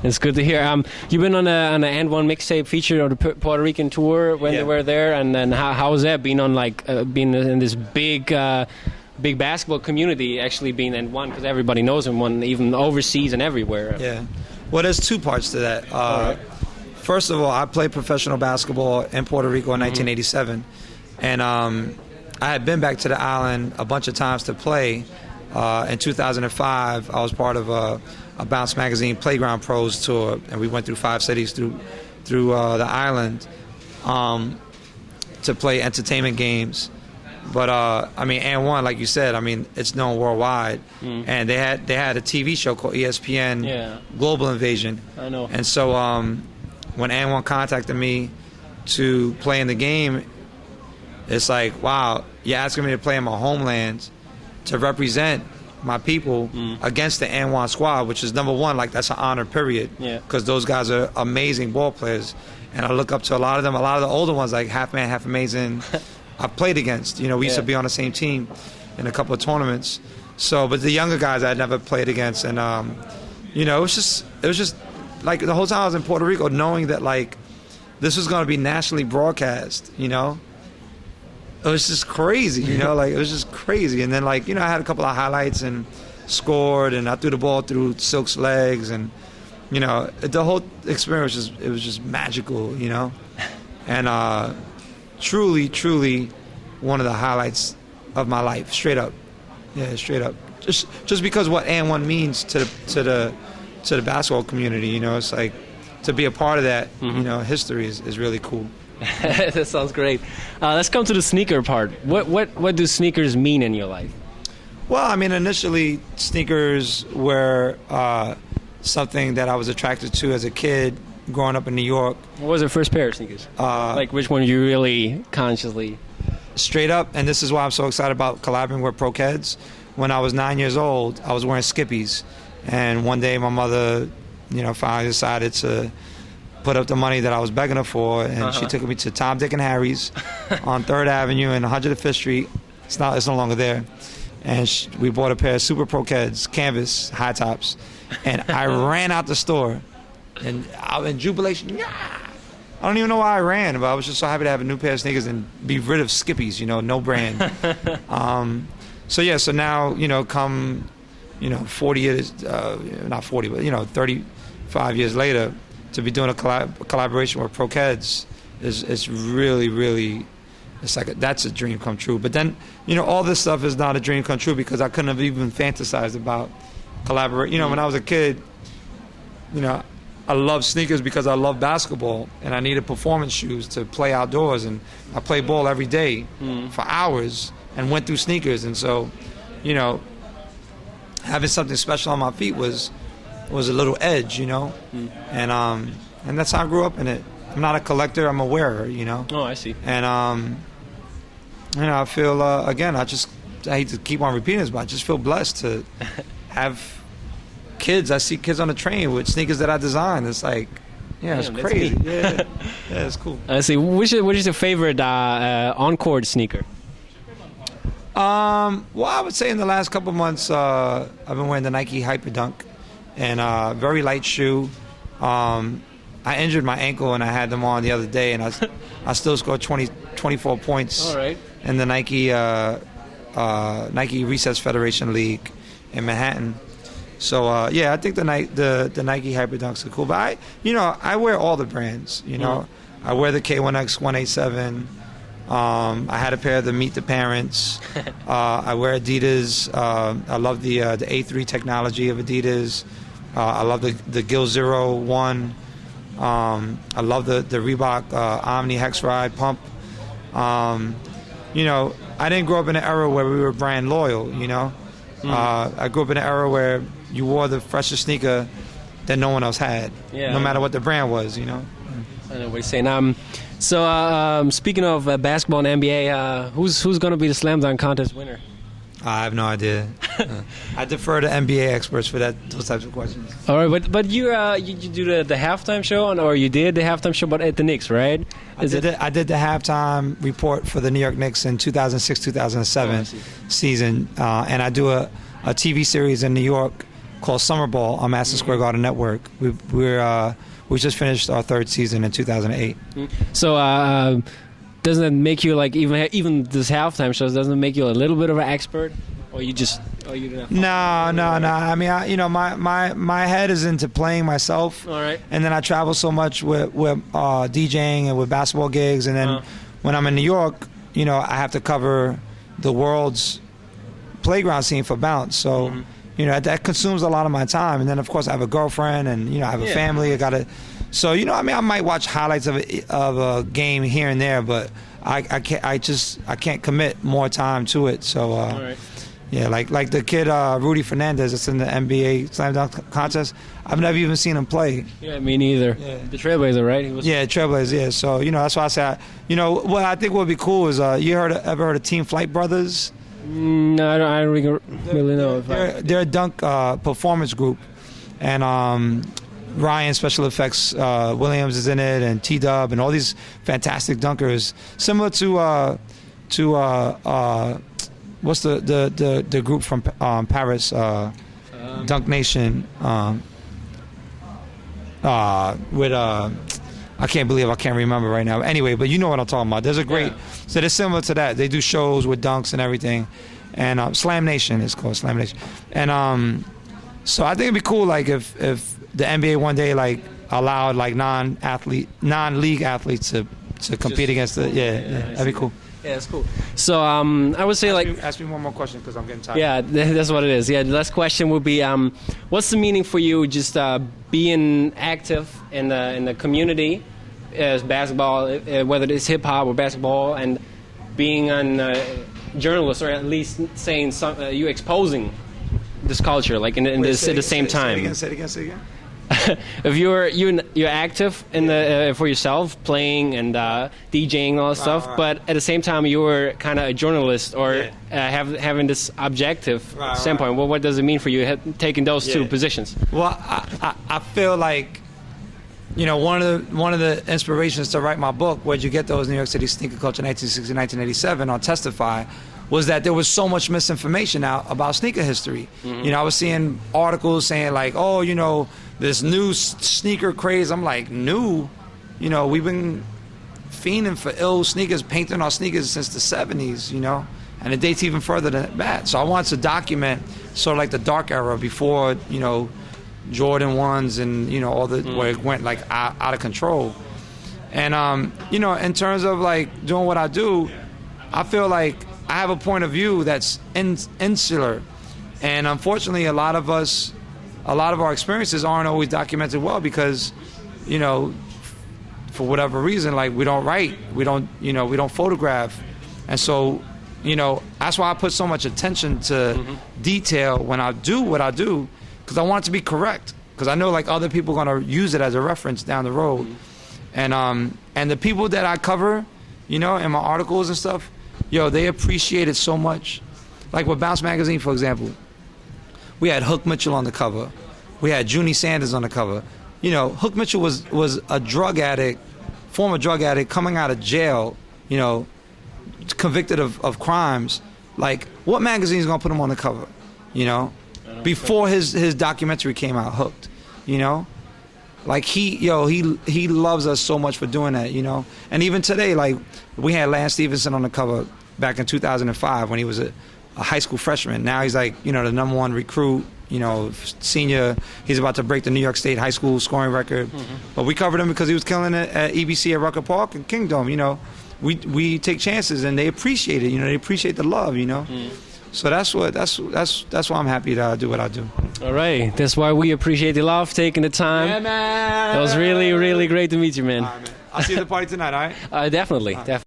It's good to hear. You've been on the N1 mixtape featured on the Puerto Rican tour when they were there, and then how was that being on being in this big basketball community, actually being N1, because everybody knows N1 even overseas and everywhere. Yeah. Well, there's two parts to that. First of all, I played professional basketball in Puerto Rico in 1987, and I had been back to the island a bunch of times to play. In 2005, I was part of a Bounce Magazine Playground Pros tour, and we went through 5 cities through the island to play entertainment games. But I mean, N1, like you said, I mean, it's known worldwide, and they had a TV show called ESPN Global Invasion. I know. And so when N1 contacted me to play in the game, it's like, wow, you're asking me to play in my homeland to represent my people against the N1 squad, which is number one, like that's an honor, period. Because those guys are amazing ball players, and I look up to a lot of them. A lot of the older ones, like half man, half amazing, I played against. You know, we used to be on the same team in a couple of tournaments. So, but the younger guys I never played against, and you know, it was just like the whole time I was in Puerto Rico, knowing that like this was going to be nationally broadcast. You know. It was just crazy, you know, like it was just crazy. And then, like, you know, I had a couple of highlights and scored, and I threw the ball through Silk's legs, and, you know, the whole experience was just magical, you know. And truly, truly one of the highlights of my life, straight up. Yeah, straight up. Just because what N1 means to the basketball community, you know, it's like to be a part of that, you know, history is really cool. That sounds great. Let's come to the sneaker part. What do sneakers mean in your life? Well, I mean, initially sneakers were something that I was attracted to as a kid growing up in New York. What was your first pair of sneakers? Like which one you really consciously? Straight up, and this is why I'm so excited about collaborating with Pro Keds. When I was 9 years old, I was wearing Skippies, and one day my mother, you know, finally decided to put up the money that I was begging her for, and she took me to Tom, Dick, and Harry's on 3rd Avenue and 105th Street. It's no longer there. And we bought a pair of Super Pro Keds, canvas, high tops, and I ran out the store, and I was in jubilation. Yeah! I don't even know why I ran, but I was just so happy to have a new pair of sneakers and be rid of Skippies, you know, no brand. So now, you know, come, you know, 40 years, not 40, but, you know, 35 years later, to be doing a collaboration with Pro Keds is really, really, it's like that's a dream come true. But then, you know, all this stuff is not a dream come true because I couldn't have even fantasized about collaborate. You know, when I was a kid, you know, I loved sneakers because I loved basketball, and I needed performance shoes to play outdoors, and I played ball every day for hours and went through sneakers. And so, you know, having something special on my feet was a little edge, you know, and that's how I grew up in it. I'm not a collector; I'm a wearer, you know. Oh, I see. And you know, I feel again, I hate to keep on repeating this, but I just feel blessed to have kids. I see kids on the train with sneakers that I designed. It's like, yeah, it's crazy. Yeah, it's cool. I see. What is your favorite on-court sneaker? Well, I would say in the last couple of months, I've been wearing the Nike Hyperdunk. And very light shoe. I injured my ankle and I had them on the other day, and I still scored 24 points in the Nike Recess Federation League in Manhattan. So yeah, I think the Nike Hyperdunks are cool. But I wear all the brands. You know, I wear the K1X 187. I had a pair of the Meet the Parents. I wear Adidas. I love the A3 technology of Adidas. I love the Gill Zero 1. I love the Reebok Omni Hex Ride Pump. You know, I didn't grow up in an era where we were brand loyal, you know. I grew up in an era where you wore the freshest sneaker that no one else had, no matter what the brand was, you know. I know what you're saying. So speaking of basketball and NBA, who's going to be the slam dunk contest winner? I have no idea. I defer to NBA experts for those types of questions. All right, but you do the halftime show, or you did the halftime show, but at the Knicks, right? I did the halftime report for the New York Knicks in 2006-2007 season, and I do a TV series in New York called Summer Ball on Madison Square Garden Network. We just finished our 3rd season in 2008. So doesn't it make you like even this halftime shows? Doesn't it make you a little bit of an expert, or you just you don't? No. I mean, my head is into playing myself. All right. And then I travel so much with DJing and with basketball gigs, and then when I'm in New York, I have to cover the world's playground scene for Bounce. So. That consumes a lot of my time, and then of course I have a girlfriend, and I have a family. I gotta, so I might watch highlights of a game here and there, but I can't commit more time to it. So yeah, like the kid Rudy Fernandez that's in the NBA slam dunk contest. I've never even seen him play. Yeah, me neither. Yeah. The Trailblazer, right? Trailblazer. Yeah. So that's why I say, what I think would be cool is ever heard of Team Flight Brothers? No, I don't really know. They're a dunk performance group, and Ryan Special Effects Williams is in it, and T-Dub, and all these fantastic dunkers. Similar to what's the group from Paris, Dunk Nation, with I can't remember right now. Anyway, but you know what I'm talking about. There's a great, so they're similar to that. They do shows with dunks and everything. And Slam Nation is called Slam Nation. And so I think it'd be cool, like if the NBA one day like allowed like non-league athletes to compete against the that'd be cool. Yeah, it's cool. So I would say ask me one more question because I'm getting tired. Yeah, that's what it is. Yeah, the last question would be, what's the meaning for you just being active in the community as basketball, whether it's hip hop or basketball, and being a journalist, or at least saying you exposing this culture, like in this at the same time. Say it again. If you're active in the for yourself, playing and DJing and all that stuff, but at the same time you're kind of a journalist, or having this objective standpoint. Well, what does it mean for you taking those two positions? Well, I feel like one of the inspirations to write my book, Where'd You Get Those New York City Sneaker Culture 1960-1987 on Testify, was that there was so much misinformation out about sneaker history. I was seeing articles saying like, this new sneaker craze. I'm like, new? We've been fiending for ill sneakers, painting our sneakers since the 70s, and it dates even further than that. So I wanted to document sort of like the dark era before, Jordan 1s and, all the, where it went like out of control. And, in terms of like doing what I do, I feel like I have a point of view that's insular. And unfortunately, a lot of our experiences aren't always documented well because, for whatever reason, like we don't write, we don't photograph. And so, that's why I put so much attention to detail when I do what I do, because I want it to be correct. Because I know like other people are going to use it as a reference down the road. And the people that I cover, in my articles and stuff, they appreciate it so much. Like with Bounce Magazine, for example, we had Hook Mitchell on the cover. We had Junie Sanders on the cover. Hook Mitchell was a drug addict, former drug addict, coming out of jail, convicted of crimes. Like, what magazine is going to put him on the cover, Before his documentary came out, Hooked, Like, he loves us so much for doing that, And even today, like, we had Lance Stevenson on the cover back in 2005 when he was a high school freshman. Now he's like, the #1 recruit, senior. He's about to break the New York State high school scoring record. But we covered him because he was killing it at EBC at Rucker Park and Kingdom. We take chances and they appreciate it. They appreciate the love. So that's why I'm happy to do what I do. All right, that's why we appreciate the love, taking the time. Yeah, man. That was really, really great to meet you, man. All right, man. I'll see you at the party tonight. All right. Definitely.